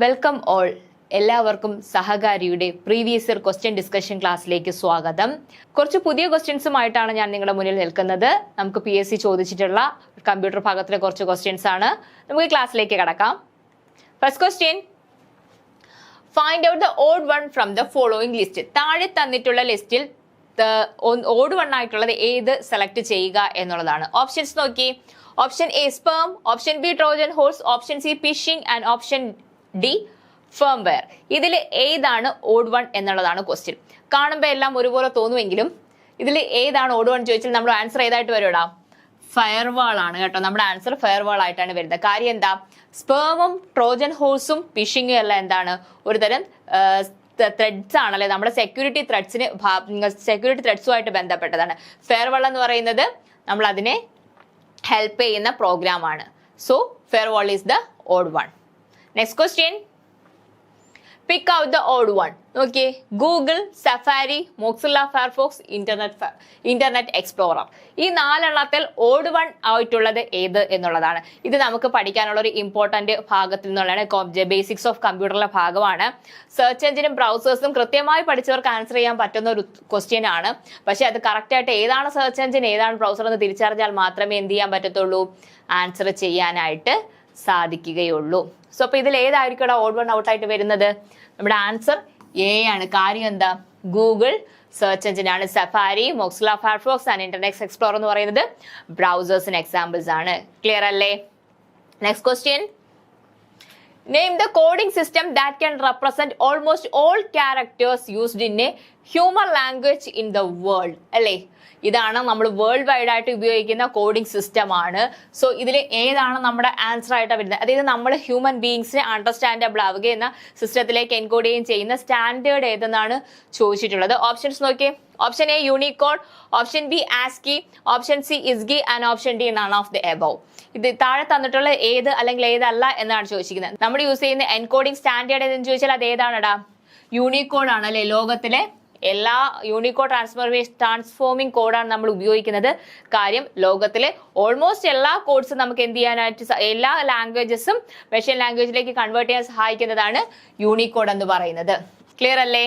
Welcome all. എല്ലാവർക്കും സഹകാരിയുടെ previous year question discussion ക്ലാസ്സിലേക്ക് സ്വാഗതം. കുറച്ച് പുതിയ ക്വസ്റ്റ്യൻസുമായിട്ടാണ് ഞാൻ നിങ്ങളുടെ മുന്നിൽ നിൽക്കുന്നത്. നമുക്ക് PSC ചോദിച്ചിട്ടുള്ള കമ്പ്യൂട്ടർ ഭാഗത്തിലെ കുറച്ച് ക്വസ്റ്റ്യൻസ് ആണ്. നമുക്ക് ക്ലാസ്സിലേക്ക് കടക്കാം. First question, find out the odd one from the following list. താഴെ തന്നിട്ടുള്ള ലിസ്റ്റിൽ ഓഡ് വൺ ആയിട്ടുള്ളത് ഏത് സെലക്ട് ചെയ്യുക എന്നുള്ളതാണ്. ഓപ്ഷൻസ് നോക്കി. Option A sperm, option B Trojan horse, option C phishing and option D firmware. ഇതിൽ ഏതാണ് ഓഡ് വൺ എന്നുള്ളതാണ് ക്വസ്റ്റ്യൻ. കാണുമ്പോൾ എല്ലാം ഒരുപോലെ തോന്നുമെങ്കിലും ഇതിൽ ഏതാണ് ഓഡ് വൺ ചോദിച്ചാൽ നമ്മുടെ ആൻസർ ഏതായിട്ട് വരുമടാ? ഫയർവാൾ ആണ് കേട്ടോ. നമ്മുടെ ആൻസർ ഫയർവാൾ ആയിട്ടാണ് വരുന്നത്. കാര്യം എന്താ? സ്പേമും ട്രോജൻ ഹോഴ്സും ഫിഷിംഗും എല്ലാം എന്താണ്? ഒരു തരം ത്രെഡ്സ് ആണല്ലേ, നമ്മുടെ സെക്യൂരിറ്റി ത്രെഡ്സുമായിട്ട് ബന്ധപ്പെട്ടതാണ്. ഫെയർവാൾ എന്ന് പറയുന്നത് നമ്മൾ അതിനെ ഹെൽപ്പ് ചെയ്യുന്ന പ്രോഗ്രാം ആണ്. So firewall is the odd one. Next question, pick out the odd one. നോക്കിയേ, Google, Safari, Mozilla Firefox, Internet Explorer. ഈ നാലെണ്ണത്തിൽ ഓഡ് വൺ ആയിട്ടുള്ളത് ഏത് എന്നുള്ളതാണ്. ഇത് നമുക്ക് പഠിക്കാനുള്ള ഒരു ഇമ്പോർട്ടന്റ് ഭാഗത്തിൽ നിന്നുള്ളതാണ്. ബേസിക്സ് ഓഫ് കമ്പ്യൂട്ടറിലെ ഭാഗമാണ്. സെർച്ച് എഞ്ചിനും ബ്രൗസേഴ്സും കൃത്യമായി പഠിച്ചവർക്ക് ആൻസർ ചെയ്യാൻ പറ്റുന്ന ഒരു ക്വസ്റ്റ്യൻ ആണ്. പക്ഷെ അത് കറക്റ്റ് ആയിട്ട് ഏതാണ് സെർച്ച് എഞ്ചിൻ ഏതാണ് ബ്രൗസർ എന്ന് തിരിച്ചറിഞ്ഞാൽ മാത്രമേ എന്ത് ചെയ്യാൻ പറ്റത്തുള്ളൂ? ആൻസർ ചെയ്യാനായിട്ട് സാധിക്കുകയുള്ളൂ. സോ അപ്പൊ ഇതിൽ ഏതായിരിക്കും ഓഡ് വൺ ഔട്ടായിട്ട് വരുന്നത്? നമ്മുടെ ആൻസർ എ ആണ്. കാര്യം എന്താ? ഗൂഗിൾ സെർച്ച് എഞ്ചിൻ ആണ്. Safari, Mozilla Firefox and Internet Explorer എന്ന് പറയുന്നത് ബ്രൗസേഴ്സിന് എക്സാമ്പിൾസ് ആണ്. ക്ലിയർ അല്ലേ? Next question, name the coding system that can represent almost all characters used in a human language in the world. അല്ലേ, ഇതാണ് നമ്മൾ world wide ആയിട്ട് ഉപയോഗിക്കുന്ന കോഡിംഗ് സിസ്റ്റം ആണ്. സോ ഇതിൽ ഏതാണ് നമ്മുടെ ആൻസർ ആയിട്ട് വരുന്നത്? അതായത് നമ്മൾ ഹ്യൂമൻ ബീയിങ്സിനെ അണ്ടർസ്റ്റാൻഡബിൾ ആവുക എന്ന സിസ്റ്റത്തിലേക്ക് എൻകോഡ് ചെയ്യുന്ന സ്റ്റാൻഡേർഡ് ഏതെന്നാണ് ചോദിച്ചിട്ടുള്ളത്. ഓപ്ഷൻസ് നോക്കിയേ. Option A Unicode, option B ASCII, option C ISCII and option D none of the above. ഇത് താഴെ തന്നിട്ടുള്ള ഏത് അല്ലെങ്കിൽ ഏതല്ല എന്നാണ് ചോദിച്ചിരിക്കുന്നത്. നമ്മൾ യൂസ് ചെയ്യുന്ന എൻകോഡിംഗ് സ്റ്റാൻഡേർഡ് ഏതെന്ന് ചോദിച്ചാൽ അത് ഏതാണെടാ? യൂണിക്കോഡ് ആണ് അല്ലെ. ലോകത്തിലെ എല്ലാ യൂണിക്കോഡ് ട്രാൻസ്ഫോമിംഗ് കോഡാണ് നമ്മൾ ഉപയോഗിക്കുന്നത്. കാര്യം ലോകത്തിലെ ഓൾമോസ്റ്റ് എല്ലാ കോഡ്സും നമുക്ക് എന്ത് ചെയ്യാനായിട്ട് എല്ലാ ലാംഗ്വേജസും റഷ്യൻ ലാംഗ്വേജിലേക്ക് കൺവേർട്ട് ചെയ്യാൻ സഹായിക്കുന്നതാണ് യൂണിക്കോഡ് എന്ന് പറയുന്നത്. ക്ലിയർ അല്ലേ?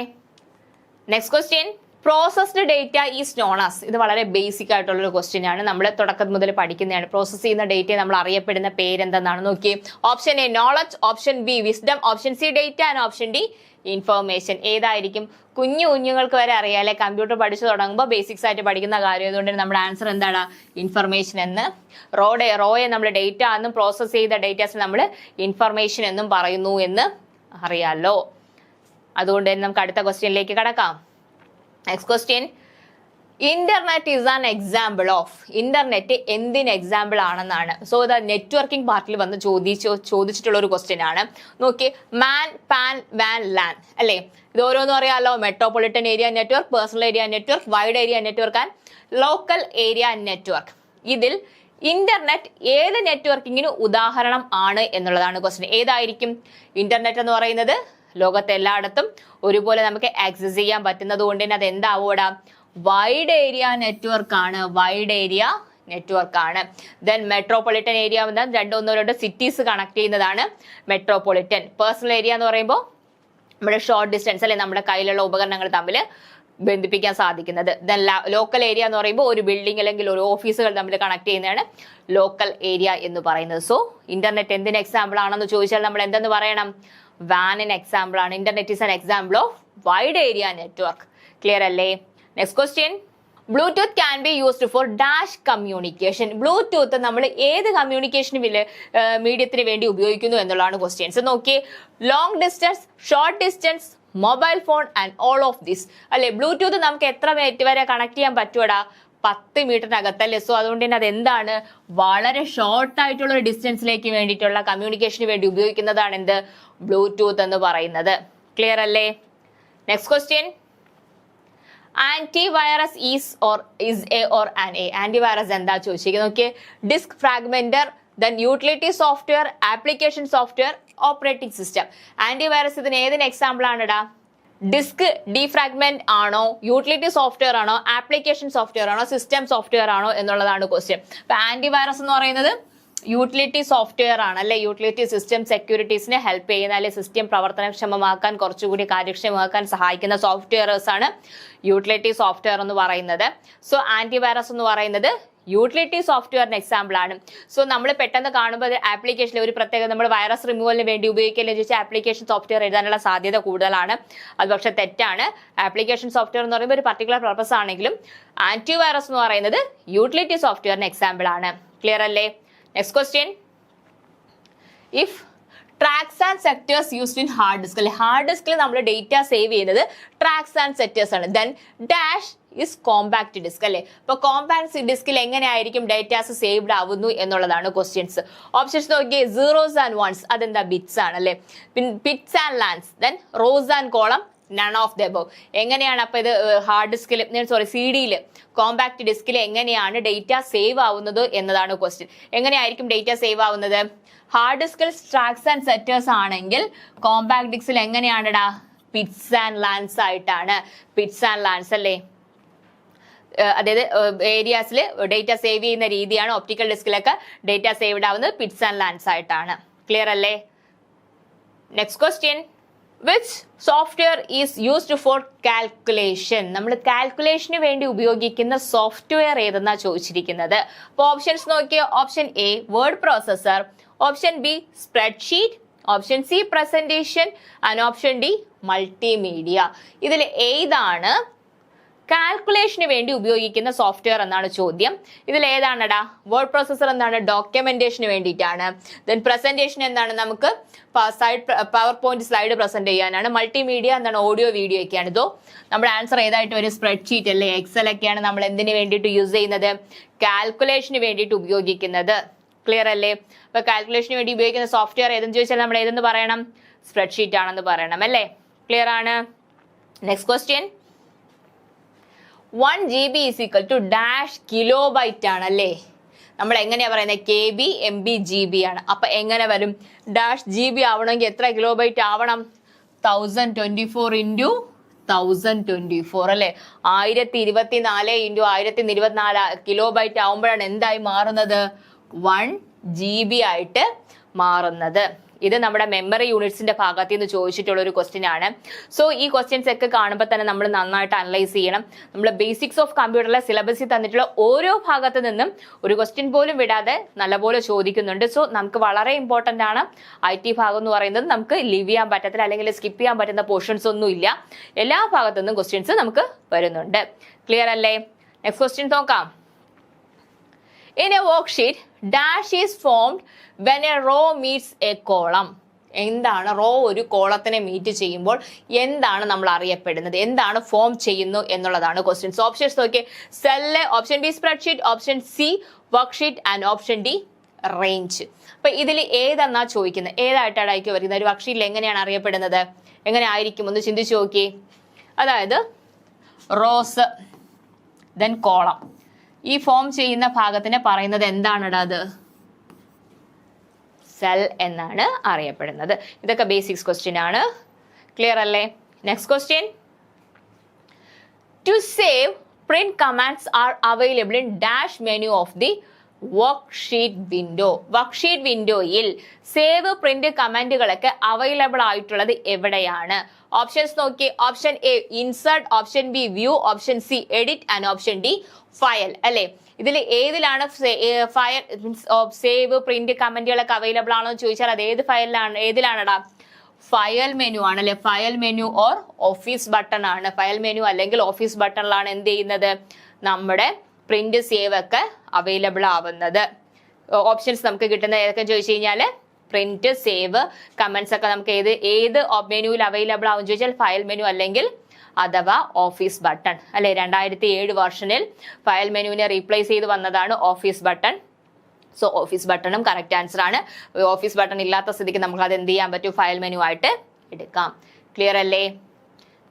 Next question, processed data is known as. ഇത് വളരെ ബേസിക് ആയിട്ടുള്ള ഒരു ക്വസ്റ്റ്യൻ ആണ്. നമ്മൾ തുടക്കം മുതൽ പഠിക്കുന്നതാണ്. പ്രോസസ് ചെയ്യുന്ന ഡേറ്റയെ നമ്മൾ അറിയപ്പെടുന്ന പേരെന്തെന്നാണ് നോക്കി. Option A knowledge, option B wisdom, option C data and option D information. ഏതായിരിക്കും? കുഞ്ഞുങ്ങൾക്ക് വരെ അറിയാല്ലേ, കമ്പ്യൂട്ടർ പഠിച്ചു തുടങ്ങുമ്പോൾ ബേസിക്സ് ആയിട്ട് പഠിക്കുന്ന കാര്യം. അതുകൊണ്ട് നമ്മുടെ ആൻസർ എന്താണ്? ഇൻഫർമേഷൻ എന്ന്. റോയെ നമ്മൾ ഡേറ്റ എന്നും പ്രോസസ് ചെയ്ത ഡേറ്റാസ് നമ്മൾ ഇൻഫർമേഷൻ എന്നും പറയുന്നു എന്ന് അറിയാലോ. അതുകൊണ്ട് തന്നെ നമുക്ക് അടുത്ത ക്വസ്റ്റ്യനിലേക്ക് കടക്കാം. Next question, internet is an example of. Internet എന്തിന് എക്സാമ്പിൾ ആണെന്നാണ്. സോ ദ നെറ്റ്വർക്കിംഗ് പാർട്ടിൽ വന്ന് ചോദിച്ചിട്ടുള്ള ഒരു ക്വസ്റ്റ്യൻ ആണ്. നോക്കി, മാൻ, പാൻ, വാൻ, ലാൻ അല്ലേ. ഇത് ഓരോന്നും അറിയാലോ. Metropolitan area network, personal area network, wide area network and local area network. ഇതിൽ ഇന്റർനെറ്റ് ഏത് നെറ്റ്വർക്കിങ്ങിന് ഉദാഹരണം ആണ് എന്നുള്ളതാണ് ക്വസ്റ്റ്യൻ. ഏതായിരിക്കും? ഇന്റർനെറ്റ് എന്ന് പറയുന്നത് ലോകത്തെ എല്ലായിടത്തും ഒരുപോലെ നമുക്ക് ആക്സസ് ചെയ്യാൻ പറ്റുന്നത് കൊണ്ട് തന്നെ അത് എന്താവൂടാ? വൈഡ് ഏരിയ നെറ്റ്വർക്ക് ആണ്. വൈഡ് ഏരിയ നെറ്റ്വർക്ക് ആണ്. ദെൻ മെട്രോപൊളിറ്റൻ ഏരിയ രണ്ട് സിറ്റീസ് കണക്ട് ചെയ്യുന്നതാണ് മെട്രോപൊളിറ്റൻ. പേഴ്സണൽ ഏരിയ എന്ന് പറയുമ്പോൾ നമ്മുടെ ഷോർട്ട് ഡിസ്റ്റൻസ് അല്ലെ, നമ്മുടെ കയ്യിലുള്ള ഉപകരണങ്ങൾ തമ്മിൽ ബന്ധിപ്പിക്കാൻ സാധിക്കുന്നത്. ദെൻ ലോക്കൽ ഏരിയ എന്ന് പറയുമ്പോൾ ഒരു ബിൽഡിംഗ് അല്ലെങ്കിൽ ഒരു ഓഫീസുകൾ തമ്മിൽ കണക്ട് ചെയ്യുന്നതാണ് ലോക്കൽ ഏരിയ എന്ന് പറയുന്നത്. സോ ഇന്റർനെറ്റ് എന്തിന് എക്സാമ്പിൾ ആണെന്ന് ചോദിച്ചാൽ നമ്മൾ എന്തെന്ന് പറയണം? വാനിന് എക്സാമ്പിൾ ആണ്. Internet is an example of wide area network. Clear അല്ലേ? Next question, Bluetooth can be used for dash communication. Bluetooth നമ്മൾ ഏത് കമ്മ്യൂണിക്കേഷൻ മീഡിയത്തിന് വേണ്ടി ഉപയോഗിക്കുന്നു എന്നുള്ളതാണ് ക്വസ്റ്റ്യൻസ്. നോക്കി, long distance, short distance, mobile phone and all of this അല്ലെ. Bluetooth നമുക്ക് എത്ര മിനിറ്റ് വരെ കണക്ട് ചെയ്യാൻ പറ്റുമടാ? 10 മീറ്ററിനകത്തല്ലേ. സോ അതുകൊണ്ട് തന്നെ അതെന്താണ്? വളരെ ഷോർട്ട് ആയിട്ടുള്ള ഒരു ഡിസ്റ്റൻസിലേക്ക് വേണ്ടിയിട്ടുള്ള കമ്മ്യൂണിക്കേഷന് വേണ്ടി ഉപയോഗിക്കുന്നതാണ് എന്ത്? ബ്ലൂടൂത്ത് എന്ന് പറയുന്നത്. ക്ലിയർ അല്ലേ? Next question, antivirus is a or an A. Antivirus എന്താ ചോദിച്ചിരിക്കുന്നത്? നോക്കിയേ, disk fragmenter, then utility software, application software, operating system. Antivirus ഇതിന് ഏതിന് എക്സാമ്പിൾ ആണെടാ? ഡിസ്ക് ഡീഫ്രാഗ്മെന്റ് ആണോ, യൂട്ടിലിറ്റി സോഫ്റ്റ്വെയർ ആണോ, ആപ്ലിക്കേഷൻ സോഫ്റ്റ്വെയർ ആണോ, സിസ്റ്റം സോഫ്റ്റ്വെയർ ആണോ എന്നുള്ളതാണ് ക്വസ്റ്റ്യൻ. അപ്പൊ ആന്റിവൈറസ് എന്ന് പറയുന്നത് യൂട്ടിലിറ്റി സോഫ്റ്റ്വെയർ ആണ് അല്ലെ, യൂട്ടിലിറ്റി സിസ്റ്റം സെക്യൂരിറ്റീസിനെ ഹെൽപ്പ് ചെയ്യുന്ന അല്ലെ സിസ്റ്റം പ്രവർത്തനക്ഷമമാക്കാൻ കുറച്ചുകൂടി കാര്യക്ഷമമാക്കാൻ സഹായിക്കുന്ന സോഫ്റ്റ്വെയർസ് ആണ് യൂട്ടിലിറ്റി സോഫ്റ്റ്വെയർ എന്ന് പറയുന്നത്. സോ ആന്റിവൈറസ് എന്ന് പറയുന്നത് യൂട്ടിലിറ്റി സോഫ്റ്റ്വെയറിന് എക്സാമ്പിൾ ആണ്. സോ നമ്മൾ പെട്ടെന്ന് കാണുമ്പോൾ ആപ്ലിക്കേഷനിൽ ഒരു പ്രത്യേക നമ്മൾ വൈറസ് റിമൂവലിന് വേണ്ടി ഉപയോഗിക്കില്ല ചോദിച്ചാൽ ആപ്ലിക്കേഷൻ സോഫ്റ്റ്വെയർ എഴുതാനുള്ള സാധ്യത കൂടുതലാണ്. അത് പക്ഷെ തെറ്റാണ്. ആപ്ലിക്കേഷൻ സോഫ്റ്റ്വെയർ എന്ന് പറയുമ്പോൾ ഒരു പർട്ടിക്കുലർ പർപ്പസ് ആണെങ്കിലും ആന്റിവൈറസ് എന്ന് പറയുന്നത് യൂട്ടിലിറ്റി സോഫ്റ്റ്വെയറിന് എക്സാമ്പിൾ ആണ്. ക്ലിയർ അല്ലേ? Next question, if tracks and sectors used in hard disk അല്ലെ, ഹാർഡ് ഡിസ്കിൽ നമ്മൾ ഡേറ്റ സേവ് ചെയ്യുന്നത് ട്രാക്സ് ആൻഡ് സെക്ടേഴ്സ് ആണ്. Then dash is compact disk അല്ലെ. അപ്പൊ കോമ്പാക്ട് ഡിസ്കിൽ എങ്ങനെയായിരിക്കും ഡേറ്റാസ് സേവ്ഡ് ആവുന്നു എന്നുള്ളതാണ് ക്വസ്റ്റ്യൻസ്. ഓപ്ഷൻസ് നോക്കിയേ, സീറോസ് ആൻഡ് വൺസ് അതെന്താ ബിറ്റ്സ് ആണ് അല്ലെ, bits and lance, then rows and column none of the above. എങ്ങനെയാണ് അപ്പൊ ഇത് ഹാർഡ് ഡിസ്കിൽ CD-യിൽ കോമ്പാക്ട് ഡിസ്കിൽ എങ്ങനെയാണ് ഡേറ്റ സേവ് ആവുന്നത് എന്നതാണ് ക്വസ്റ്റ്യൻ. എങ്ങനെയായിരിക്കും ഡേറ്റ സേവ് ആവുന്നത്? ഹാർഡ് ഡിസ്കിൽ ട്രാക്സ് ആൻഡ് സെക്ടേഴ്സ് ആണെങ്കിൽ കോമ്പാക്ട് ഡിസ്കിൽ എങ്ങനെയാണെടാ? പിറ്റ്സ് ആൻഡ് ലാൻസ് ആയിട്ടാണ്. പിറ്റ്സ് ആൻഡ് ലാൻസ് അല്ലേ, അതായത് ഏരിയാസിൽ ഡേറ്റ സേവ് ചെയ്യുന്ന രീതിയാണ്. ഒപ്റ്റിക്കൽ ഡിസ്കിലൊക്കെ ഡേറ്റ സേവ്ഡ് ആവുന്നത് പിറ്റ്സ് ആൻഡ് ലാൻസ് ആയിട്ടാണ്. ക്ലിയർ അല്ലേ? Next question, which software is used for calculation? നമ്മൾ കാൽക്കുലേഷന് വേണ്ടി ഉപയോഗിക്കുന്ന സോഫ്റ്റ്വെയർ ഏതെന്നാ ചോദിച്ചിരിക്കുന്നത്. അപ്പോൾ ഓപ്ഷൻസ് നോക്കിയോ, option A word processor, option B spreadsheet, option C presentation and option D multimedia. ഇതിൽ ഏതാണ് കാൽക്കുലേഷന് വേണ്ടി ഉപയോഗിക്കുന്ന സോഫ്റ്റ്വെയർ എന്നാണ് ചോദ്യം. ഇതിൽ ഏതാണടാ? വേർഡ് പ്രോസസർ എന്താണ്? ഡോക്യുമെന്റേഷന് വേണ്ടിയിട്ടാണ്. ദെൻ പ്രസന്റേഷൻ എന്താണ്? നമുക്ക് പവർ പോയിന്റ് സ്ലൈഡ് പ്രസന്റ് ചെയ്യാനാണ്. മൾട്ടിമീഡിയ എന്താണ്? ഓഡിയോ വീഡിയോ ഒക്കെയാണ്. ഇതോ നമ്മുടെ ആൻസർ ഏതായിട്ട് ഒരു സ്പ്രെഡ്ഷീറ്റ് അല്ലേ, എക്സൽ ഒക്കെയാണ് നമ്മൾ എന്തിനു വേണ്ടിയിട്ട് യൂസ് ചെയ്യുന്നത്? കാൽക്കുലേഷന് വേണ്ടിയിട്ട് ഉപയോഗിക്കുന്നത്. ക്ലിയർ അല്ലേ? അപ്പൊ കാൽക്കുലേഷന് വേണ്ടി ഉപയോഗിക്കുന്ന സോഫ്റ്റ്വെയർ ഏതെന്ന് ചോദിച്ചാൽ നമ്മൾ ഏതെന്ന് പറയണം? സ്പ്രെഡ്ഷീറ്റ് ആണെന്ന് പറയണം അല്ലേ? ക്ലിയർ ആണ്? Next question, 1 GB is equal to dash kilobyte ആണ് അല്ലേ. നമ്മൾ എങ്ങനെയാ പറയുന്നത്? KB MB GB ആണ്. അപ്പൊ എങ്ങനെ വരും? ഡാഷ് GB ആവണമെങ്കിൽ എത്ര കിലോബൈറ്റ് ആവണം? 1024 ഇൻറ്റു 1024 അല്ലേ. 1024 ഇൻറ്റു 1024 കിലോബൈറ്റ് ആവുമ്പോഴാണ് എന്തായി മാറുന്നത്? 1 GB ആയിട്ട് മാറുന്നത്. ഇത് നമ്മുടെ മെമ്മറി യൂണിറ്റ്സിന്റെ ഭാഗത്ത് നിന്ന് ചോദിച്ചിട്ടുള്ള ഒരു ക്വസ്റ്റ്യൻ ആണ്. സോ ഈ ക്വസ്റ്റ്യൻസ് ഒക്കെ കാണുമ്പോൾ തന്നെ നമ്മൾ നന്നായിട്ട് അനലൈസ് ചെയ്യണം. നമ്മൾ ബേസിക്സ് ഓഫ് കമ്പ്യൂട്ടറിലെ സിലബസിൽ തന്നിട്ടുള്ള ഓരോ ഭാഗത്ത് നിന്നും ഒരു ക്വസ്റ്റ്യൻ പോലും വിടാതെ നല്ലപോലെ ചോദിക്കുന്നുണ്ട്. സോ നമുക്ക് വളരെ ഇമ്പോർട്ടന്റ് ആണ്. IT ഭാഗം എന്ന് പറയുന്നത് നമുക്ക് ലീവ് ചെയ്യാൻ പറ്റത്തില്ല, അല്ലെങ്കിൽ സ്കിപ്പ് ചെയ്യാൻ പറ്റുന്ന പോർഷൻസ് ഒന്നും ഇല്ല. എല്ലാ ഭാഗത്തു നിന്നും ക്വസ്റ്റ്യൻസ് നമുക്ക് വരുന്നുണ്ട്. ക്ലിയർ അല്ലേ? നെക്സ്റ്റ് ക്വസ്റ്റ്യൻ നോക്കാം. In a worksheet, dash is formed when a row meets a column. എന്താണ് റോ ഒരു കോളത്തിനെ മീറ്റ് ചെയ്യുമ്പോൾ എന്താണ് നമ്മൾ അറിയപ്പെടുന്നത്? എന്താണ് ഫോം ചെയ്യുന്നു എന്നുള്ളതാണ് ക്വസ്റ്റ്യൻസ്. ഓപ്ഷൻസ് നോക്കിയേ, cell, option B spreadsheet, option C worksheet and option D range. അപ്പൊ ഇതിൽ ഏതെന്നാ ചോദിക്കുന്നത്? ഏതായിട്ടായിരിക്കും വരുന്നത്? ഒരു വർക്ക്ഷീറ്റിൽ എങ്ങനെയാണ് അറിയപ്പെടുന്നത്? എങ്ങനെ ആയിരിക്കും ഒന്ന് ചിന്തിച്ചു നോക്കി. അതായത് റോസ് ദെൻ കോളം, ഈ ഫോം ചെയ്യുന്ന ഭാഗത്തിനെ പറയുന്നത് എന്താണെടാ? അത് സെൽ എന്നാണ് അറിയപ്പെടുന്നത്. ഇതൊക്കെ ബേസിക്സ് ക്വസ്റ്റ്യൻ ആണ്. ക്ലിയർ അല്ലേ? Next question, to save print commands are available in dash menu of the worksheet window. Worksheet വിൻഡോയിൽ സേവ് പ്രിന്റ് കമാൻഡുകളൊക്കെ അവൈലബിൾ ആയിട്ടുള്ളത് എവിടെയാണ്? ഓപ്ഷൻസ് നോക്കി. Option A insert, option B view, option C edit and option D file അല്ലെ. ഇതിൽ ഏതിലാണ് file save print കമന്റുകളൊക്കെ available ആണോ എന്ന് ചോദിച്ചാൽ അത് ഏത് ഫയലിലാണ്? ഏതിലാണടാ? ഫയൽ മെനു ആണ് അല്ലെ. File menu or office button ആണ്. ഫയൽ മെനു അല്ലെങ്കിൽ ഓഫീസ് ബട്ടണിലാണ് എന്ത് ചെയ്യുന്നത്? നമ്മുടെ പ്രിന്റ് സേവ് ഒക്കെ അവൈലബിൾ ആവുന്നത്. ഓപ്ഷൻസ് നമുക്ക് കിട്ടുന്ന ഏതൊക്കെ ചോദിച്ചു കഴിഞ്ഞാൽ പ്രിന്റ്, സേവ്, കമന്റ്സ് ഒക്കെ നമുക്ക് ഏത് മെനുവിൽ അവൈലബിൾ ആവും ചോദിച്ചാൽ ഫയൽ മെനു അല്ലെങ്കിൽ അഥവാ ഓഫീസ് ബട്ടൺ അല്ലെ. 2007 വെർഷനിൽ ഫയൽ മെനുവിനെ റീപ്ലേസ് ചെയ്ത് വന്നതാണ് ഓഫീസ് ബട്ടൺ. സോ ഓഫീസ് ബട്ടണും കറക്റ്റ് ആൻസർ ആണ്. ഓഫീസ് ബട്ടൺ ഇല്ലാത്ത സ്ഥിതിക്ക് നമുക്ക് അത് എന്ത് ചെയ്യാൻ പറ്റും? ഫയൽ മെനു ആയിട്ട് എടുക്കാം. ക്ലിയർ അല്ലേ?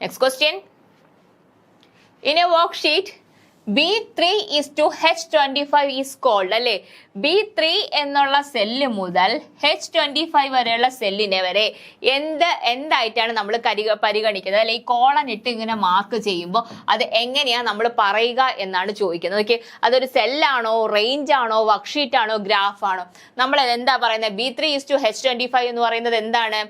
Next question, in a worksheet B3:H25 is called അല്ലെ. B3 എന്നുള്ള സെല്ല് മുതൽ H25 വരെയുള്ള സെല്ലിനെ വരെ എന്തായിട്ടാണ് നമ്മൾ പരിഗണിക്കുന്നത് അല്ലെ. ഈ കോളൻ ഇട്ട് ഇങ്ങനെ മാർക്ക് ചെയ്യുമ്പോൾ അത് എങ്ങനെയാ നമ്മൾ പറയുക എന്നാണ് ചോദിക്കുന്നത്. ഓക്കെ, അതൊരു സെല്ലാണോ, റേഞ്ച് ആണോ, വർക്ക്ഷീറ്റ് ആണോ, ഗ്രാഫ് ആണോ? നമ്മൾ എന്താ പറയുന്നത്? B3:H25 എന്ന് പറയുന്നത് എന്താണ്?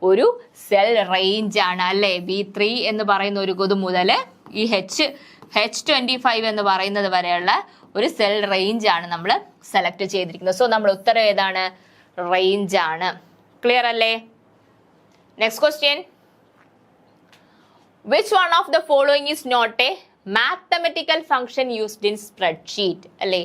ഒരു സെൽ റേഞ്ച് ആണ് അല്ലെ. B3 എന്ന് പറയുന്ന ഒരു ഇത് മുതൽ ഈ H25 എന്ന് പറയുന്നത് വരെയുള്ള ഒരു സെൽ റേഞ്ച് ആണ് നമ്മൾ സെലക്ട് ചെയ്തിരിക്കുന്നത്. സോ നമ്മൾ ഉത്തരം ഏതാണ്? റേഞ്ച് ആണ്. ക്ലിയർ അല്ലേ? Next question, which one of the following is not a mathematical function used in spreadsheet അല്ലേ.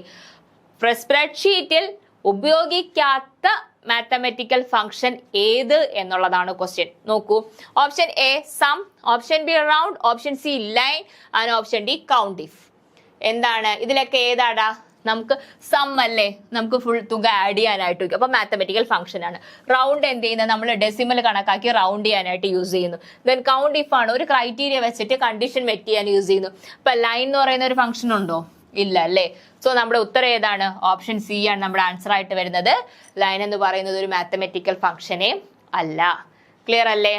സ്പ്രെഡ്ഷീറ്റിൽ ഉപയോഗിക്കാത്ത മാത്തമെറ്റിക്കൽ ഫംഗ്ഷൻ ഏത് എന്നുള്ളതാണ് ക്വസ്റ്റ്യൻ. നോക്കൂ, option A sum, option B round, option C line and option D count if. എന്താണ് ഇതിലൊക്കെ ഏതാടാ? നമുക്ക് സം അല്ലേ, നമുക്ക് ഫുൾ തുക ആഡ് ചെയ്യാനായിട്ട്. അപ്പൊ മാത്തമെറ്റിക്കൽ ഫംഗ്ഷൻ ആണ്. റൗണ്ട് എന്ത് ചെയ്യുന്നത്? നമ്മൾ ഡെസിമൽ കണക്കാക്കി റൗണ്ട് ചെയ്യാനായിട്ട് യൂസ് ചെയ്യുന്നു. ദെൻ കൗണ്ട് ഇഫ് ആണ്, ഒരു ക്രൈറ്റീരിയ വെച്ചിട്ട് കണ്ടീഷൻ മെറ്റ് ചെയ്യാൻ യൂസ് ചെയ്യുന്നു. ഇപ്പൊ ലൈൻ എന്ന് പറയുന്ന ഒരു ഫംഗ്ഷൻ ഉണ്ടോ? ഇല്ല അല്ലേ. സോ നമ്മുടെ ഉത്തരം ഏതാണ്? ഓപ്ഷൻ സി ആണ് നമ്മുടെ ആൻസർ ആയിട്ട് വരുന്നത്. ലൈൻ എന്ന് പറയുന്നത് ഒരു മാത്തമെറ്റിക്കൽ ഫംഗ്ഷനേ അല്ല. ക്ലിയർ അല്ലേ?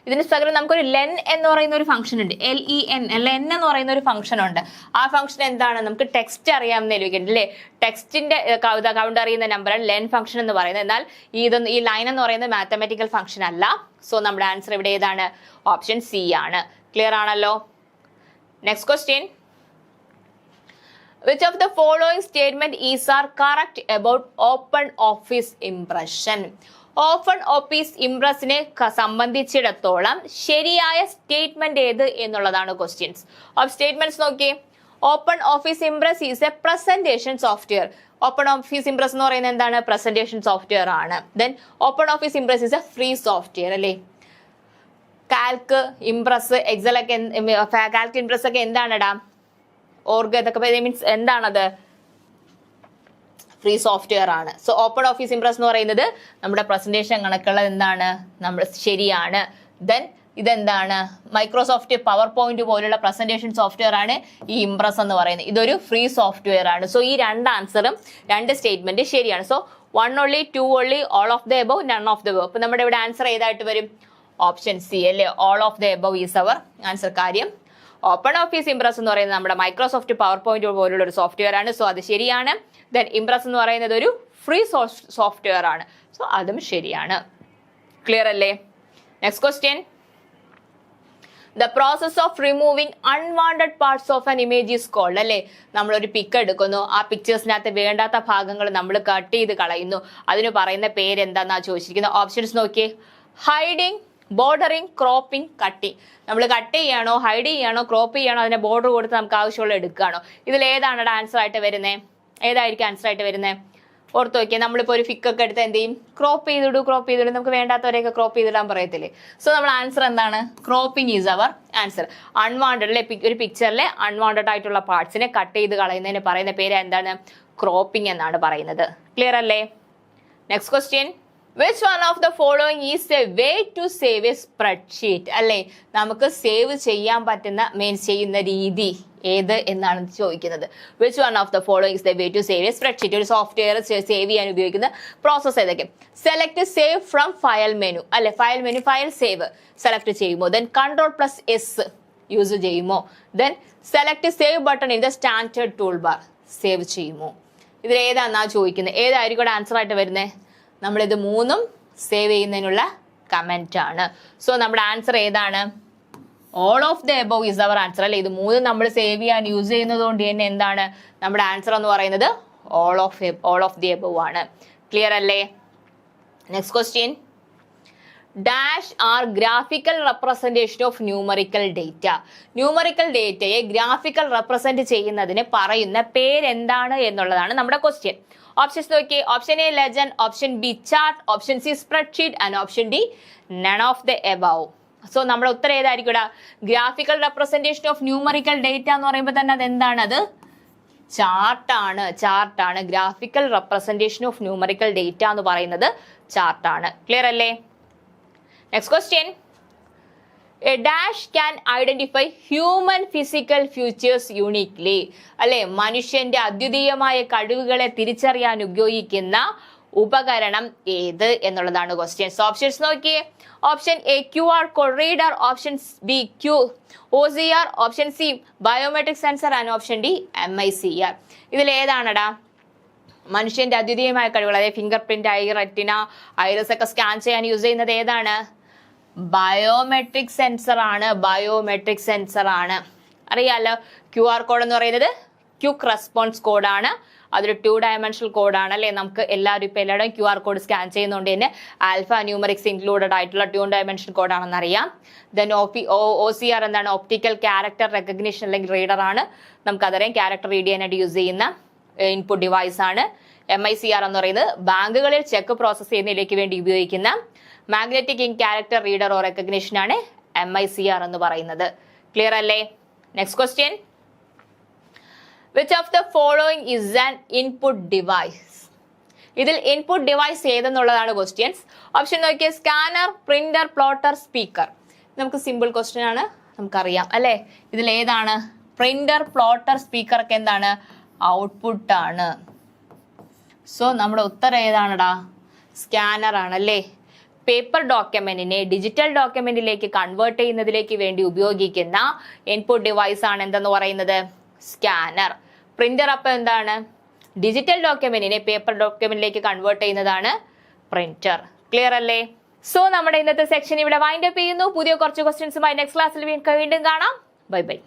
ഇതിന് പകരം നമുക്കൊരു ലെൻ എന്ന് പറയുന്ന ഒരു ഫംഗ്ഷൻ ഉണ്ട്. LEN, ലെൻ എന്ന് പറയുന്ന ഒരു ഫംഗ്ഷൻ ഉണ്ട്. ആ ഫംഗ്ഷൻ എന്താണ്? നമുക്ക് ടെക്സ്റ്റ് അറിയാമെന്നിരിക്കുന്നുണ്ട് അല്ലേ. ടെക്സ്റ്റിന്റെ കൗണ്ട് അറിയുന്ന നമ്പറാണ് ലെൻ ഫംഗ്ഷൻ എന്ന് പറയുന്നത്. എന്നാൽ ഈ ലൈൻ എന്ന് പറയുന്നത് മാത്തമെറ്റിക്കൽ ഫംഗ്ഷൻ അല്ല. സോ നമ്മുടെ ആൻസർ ഇവിടെ ഏതാണ്? ഓപ്ഷൻ സി ആണ്. ക്ലിയർ ആണല്ലോ? Next question, which of the following statement is are correct about open office impression? Open Office ഇംപ്രസിനെ സംബന്ധിച്ചിടത്തോളം ശരിയായ സ്റ്റേറ്റ്മെന്റ് ഏത് എന്നുള്ളതാണ് ക്വസ്റ്റ്യൻസ്. സ്റ്റേറ്റ്മെന്റ്സ് നോക്കിയേ. Open Office Impress is a presentation software. Open Office Impress എന്ന് പറയുന്നത് എന്താണ്? പ്രസന്റേഷൻ സോഫ്റ്റ്വെയർ ആണ്. Then Open Office Impress is a free software അല്ലേ. കാൽക്ക്, ഇംപ്രസ്, എക്സൽ ഒക്കെ കാൽക്ക്, ഇംപ്രസ് ഒക്കെ എന്താണെടാ? ഓർഗ് എന്നൊക്കെ മീൻസ് എന്താണത്? ഫ്രീ സോഫ്റ്റ്വെയർ ആണ്. സോ ഓപ്പൺ ഓഫീസ് ഇംപ്രസ് എന്ന് പറയുന്നത് നമ്മുടെ പ്രസന്റേഷൻ കണക്കുള്ള എന്താണ്? നമ്മൾ ശരിയാണ്. ദെൻ ഇതെന്താണ്? മൈക്രോസോഫ്റ്റ് പവർ പോയിന്റ് പോലുള്ള പ്രസന്റേഷൻ സോഫ്റ്റ്വെയർ ആണ് ഈ ഇംപ്രസ് എന്ന് പറയുന്നത്. ഇതൊരു ഫ്രീ സോഫ്റ്റ്വെയർ ആണ്. സോ ഈ രണ്ട് ആൻസറും, രണ്ട് സ്റ്റേറ്റ്മെന്റ് ശരിയാണ്. So 1 only, 2 only, all of the above, none of the above. അപ്പൊ നമ്മുടെ ഇവിടെ ആൻസർ ഏതായിട്ട് വരും? ഓപ്ഷൻ സി അല്ലേ. All of the above is our answer. കാര്യം ഓപ്പൺ ഓഫീസ് ഇംപ്രസ് എന്ന് പറയുന്നത് നമ്മുടെ മൈക്രോസോഫ്റ്റ് പവർ പോയിന്റ് പോലുള്ള ഒരു സോഫ്റ്റ്വെയർ ആണ്. സോ അത് ശരിയാണ്. ദെൻ ഇംപ്രസ് എന്ന് പറയുന്നത് ഒരു ഫ്രീ സോഫ്റ്റ്വെയർ ആണ്. സോ അതും ശരിയാണ്. ക്ലിയർ അല്ലേ? Next question, the process of removing unwanted parts of an image is called അല്ലേ. നമ്മളൊരു പിക്ക് എടുക്കുന്നു, ആ പിക്ചേഴ്സിനകത്ത് വേണ്ടാത്ത ഭാഗങ്ങൾ നമ്മൾ കട്ട് ചെയ്ത് കളയുന്നു. അതിന് പറയുന്ന പേര് എന്താന്നാ ചോദിച്ചിരിക്കുന്നത്. ഓപ്ഷൻസ് നോക്കിയേ. Hiding, bordering, cropping, cutting. നമ്മൾ കട്ട് ചെയ്യണോ, ഹൈഡ് ചെയ്യണോ, ക്രോപ്പ് ചെയ്യണോ, അതിന്റെ ബോർഡർ കൊടുത്ത് നമുക്ക് ആവശ്യമുള്ള എടുക്കുകയാണോ? ഇതിൽ ഏതാണ് ആൻസർ ആയിട്ട് വരുന്നത്? ഏതായിരിക്കും ആൻസർ ആയിട്ട് വരുന്നത്? ഓർത്ത് നോക്കിയാൽ നമ്മളിപ്പോൾ ഒരു ഫിക്കൊക്കെ എടുത്ത് എന്ത് ചെയ്യും? ക്രോപ്പ് ചെയ്തിടൂ. നമുക്ക് വേണ്ടാത്തവരെയൊക്കെ ക്രോപ്പ് ചെയ്തിടാൻ പറയത്തില്ലേ? സോ നമ്മൾ ആൻസർ എന്താണ്? Cropping is our answer. Unwanted അല്ലെ, ഒരു പിക്ചറിലെ അൺവാണ്ടഡ് ആയിട്ടുള്ള പാർട്സിനെ കട്ട് ചെയ്ത് കളയുന്നതിന് പറയുന്ന പേര് എന്താണ്? ക്രോപ്പിംഗ് എന്നാണ് പറയുന്നത്. ക്ലിയർ അല്ലേ? Next question, which one of the following is a way to save a spreadsheet അല്ലേ. നമുക്ക് സേവ് ചെയ്യാൻ പറ്റുന്ന ചെയ്യുന്ന രീതി ഏത് എന്നാണ് ചോദിക്കുന്നത്. which one of the following is the way to save a spreadsheet? ഒരു സോഫ്റ്റ്വെയർ സേവ് ചെയ്യാൻ ഉപയോഗിക്കുന്ന പ്രോസസ് ഏതൊക്കെ? Select save from file menu അല്ലെ. File menu, file save select ചെയ്യുമോ? ദെൻ Ctrl+S യൂസ് ചെയ്യുമോ? Then select save button in the standard toolbar save ചെയ്യുമോ? ഇതിൽ ഏതാണെന്നാ ചോദിക്കുന്നത്. ഏതായിരിക്കും ആൻസർ ആയിട്ട് വരുന്നത്? നമ്മളിത് മൂന്നും സേവ് ചെയ്യുന്നതിനുള്ള കമന്റ് ആണ്. സോ നമ്മുടെ ആൻസർ ഏതാണ്? All of the above is our answer അല്ലെ. ഇത് മൂന്നും നമ്മൾ സേവ് ചെയ്യാൻ യൂസ് ചെയ്യുന്നത് കൊണ്ട് തന്നെ എന്താണ് നമ്മുടെ ആൻസർ എന്ന് പറയുന്നത്? ഓൾ ഓഫ് ദി എബവ് ആണ്. ക്ലിയർ അല്ലേ? Next question, dash are graphical representation of numerical data. Numerical ഡേറ്റയെ ഗ്രാഫിക്കൽ റെപ്രസെന്റ് ചെയ്യുന്നതിന് പറയുന്ന പേരെന്താണ് എന്നുള്ളതാണ് നമ്മുടെ ക്വസ്റ്റ്യൻ. ഓപ്ഷൻസ് നോക്കിയേ. Option A legend, option B chart, option C spreadsheet and option D none of the above. So നമ്മുടെ ഉത്തരം ഏതായിരിക്കും? Graphical representation of numerical data എന്ന് പറയുമ്പോൾ തന്നെ അത് എന്താണ്? അത് ചാർട്ടാണ്. Graphical representation of numerical data എന്ന് പറയുന്നത് ചാർട്ടാണ്. ക്ലിയർ അല്ലേ? Next question, a dash can identify human physical features uniquely. അല്ലെ, മനുഷ്യന്റെ അദ്വിതീയമായ കഴിവുകളെ തിരിച്ചറിയാൻ ഉപയോഗിക്കുന്ന ഉപകരണം ഏത് എന്നുള്ളതാണ് ക്വസ്റ്റ്യൻസ്. ഓപ്ഷൻസ് നോക്കിയേ. Option A QR code reader, option B OCR, option C biometric sensor and option D MICR. ഇതിൽ ഏതാണടാ മനുഷ്യന്റെ അദ്വിതീയമായ കഴിവുകൾ, അതായത് fingerprint, eye retina, iris ഒക്കെ സ്കാൻ ചെയ്യാൻ യൂസ് ചെയ്യുന്നത് ഏതാണ്? ബയോമെട്രിക് സെൻസർ ആണ്. ബയോമെട്രിക് സെൻസർ ആണ്. അറിയാലോ, QR കോഡ് എന്ന് പറയുന്നത് ക്വിക്ക് റെസ്പോൺസ് കോഡാണ്. അതൊരു 2 ഡയമെൻഷണൽ കോഡാണ് അല്ലേ. നമുക്ക് എല്ലാവരും ഇപ്പൊ എല്ലാവരും QR കോഡ് സ്കാൻ ചെയ്യുന്നതുകൊണ്ട് തന്നെ ആൽഫ ന്യൂമറിക്സ് ഇൻക്ലൂഡഡ് ആയിട്ടുള്ള 2 ഡയമെൻഷണൽ കോഡാണെന്ന് അറിയാം. ദെൻ OCR എന്താണ്? ഒപ്റ്റിക്കൽ ക്യാരക്ടർ റെക്കഗ്നിഷൻ അല്ലെങ്കിൽ റീഡർ ആണ്. നമുക്കതറിയാം, ക്യാരക്ടർ റീഡ് ചെയ്യാനായിട്ട് യൂസ് ചെയ്യുന്ന ഇൻപുട്ട് ഡിവൈസ് ആണ്. MICR എന്ന് പറയുന്നത് ബാങ്കുകളിൽ ചെക്ക് പ്രോസസ് ചെയ്യുന്നതിലേക്ക് വേണ്ടി ഉപയോഗിക്കുന്ന magnetic ink character reader or recognition ആണ് MICR എന്ന് പറയുന്നത്. ക്ലിയർ അല്ലേ? Next question. Which of the following is an input device? ഇതിൽ ഇൻപുട്ട് ഡിവൈസ് ഏതെന്നുള്ളതാണ് ക്വസ്റ്റ്യൻസ്. ഓപ്ഷൻ നോക്കിയ സ്കാനർ, പ്രിന്റർ, പ്ലോട്ടർ, സ്പീക്കർ. നമുക്ക് സിമ്പിൾ ക്വസ്റ്റ്യൻ ആണ്, നമുക്കറിയാം അല്ലേ. ഇതിൽ ഏതാണ്? പ്രിന്റർ, പ്ലോട്ടർ, സ്പീക്കർ ഒക്കെ എന്താണ്? ഔട്ട്പുട്ട് ആണ്. സോ നമ്മുടെ ഉത്തരം ഏതാണടാ? സ്കാനർ ആണല്ലേ. പേപ്പർ ഡോക്യുമെന്റിനെ ഡിജിറ്റൽ ഡോക്യുമെന്റിലേക്ക് കൺവേർട്ട് ചെയ്യുന്നതിലേക്ക് വേണ്ടി ഉപയോഗിക്കുന്ന ഇൻപുട്ട് ഡിവൈസ് ആണ് എന്തെന്ന് പറയുന്നത്? സ്കാനർ. പ്രിന്റർ അപ്പം എന്താണ്? ഡിജിറ്റൽ ഡോക്യുമെന്റിനെ പേപ്പർ ഡോക്യുമെന്റിലേക്ക് കൺവേർട്ട് ചെയ്യുന്നതാണ് പ്രിന്റർ. ക്ലിയർ അല്ലേ? സോ നമ്മുടെ ഇന്നത്തെ സെക്ഷൻ ഇവിടെ വൈൻഡ് അപ്പ് ചെയ്യുന്നു. പുതിയ കുറച്ച് ക്വസ്റ്റ്യൻസുമായി നെക്സ്റ്റ് ക്ലാസ്സിൽ വീണ്ടും കാണാം. Bye bye.